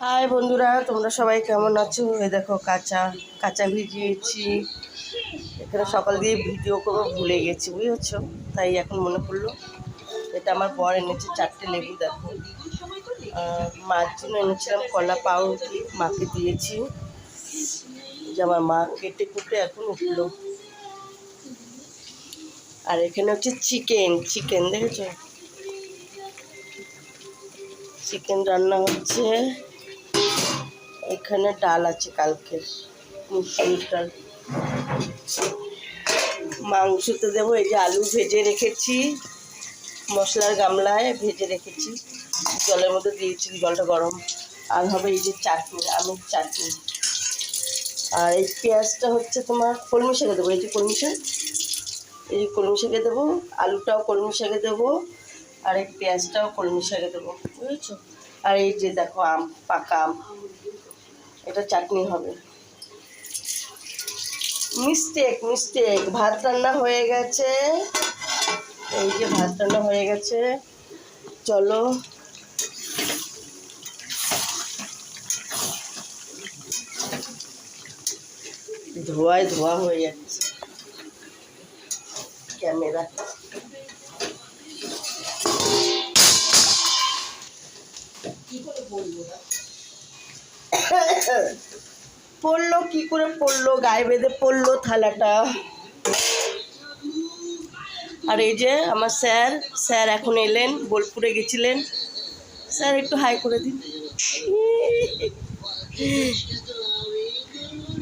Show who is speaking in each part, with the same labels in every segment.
Speaker 1: High বন্ধুরা, তোমরা সবাই কেমন আছো? এই দেখো কাঁচা কাঁচা ভিজিয়েছি। এখানে সকাল দিয়ে ভিডিও করবো ভুলে গেছি, বুঝেছো? তাই এখন মনে পড়লো। এটা আমার বর এনেছে 4টে লেবু, দেখো। মার জন্য এনেছিলাম কলা পাউরুটি, মাকে দিয়েছি। যে আমার মা কেটে কুটে এখন উঠলো। আর এখানে হচ্ছে চিকেন দেখেছো? চিকেন রান্না হচ্ছে। এখানে ডাল আছে কালকের, মুসুরির ডাল। মাংসতে দেবো, এই যে আলু ভেজে রেখেছি, মশলার গামলায় ভেজে রেখেছি, জলের মধ্যে দিয়েছি, জলটা গরম। আর হবে এই যে চাটনি, আমের চাটনি। আর এই পেঁয়াজটা হচ্ছে তোমার কলমি শাকে দেবো, এই যে কলমি শাক, এই যে কলমি শাকে দেবো। আলুটাও কলমি শাকে দেবো, আর এই পেঁয়াজটাও কলমি শাকে দেবো, বুঝেছো? আর এই যে দেখো আম, পাকা আম, এটা চাটনি হবে। মিস্টেক, ভাত রান্না হয়ে গেছে। এই যে ভাত রান্না হয়ে গেছে, চলো। ধোয়ায় ধোয়া হয়ে যাচ্ছে ক্যামেরা। পড়লো কি করে, পড়লো গায়ে বেঁধে পড়লো থালাটা। আর এই যে আমার স্যার এখন এলেন, বোলপুরে গেছিলেন। স্যার একটু হাই করে দিন।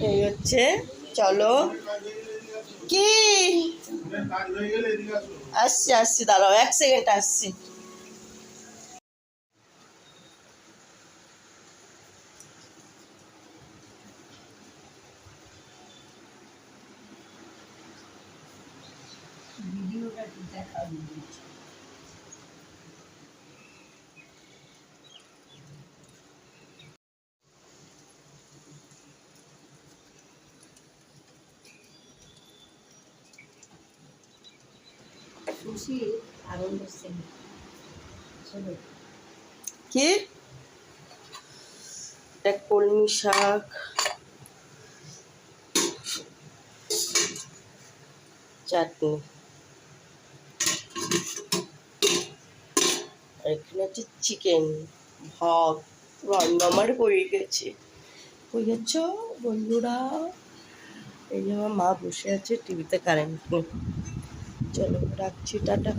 Speaker 1: এই হচ্ছে, চলো। কি আসছি দাঁড়াও 1 সেকেন্ড, আসছি। কি এটা? কলমি শাক, চাটনি, আর এখানে হচ্ছে চিকেন, ভাত রান্না আমার হয়ে গেছে। বুঝেছো বন্ধুরা? এই যে আমার মা বসে আছে, টিভিতে কারেন্ট নেই। চলো রাখছি, টাটা।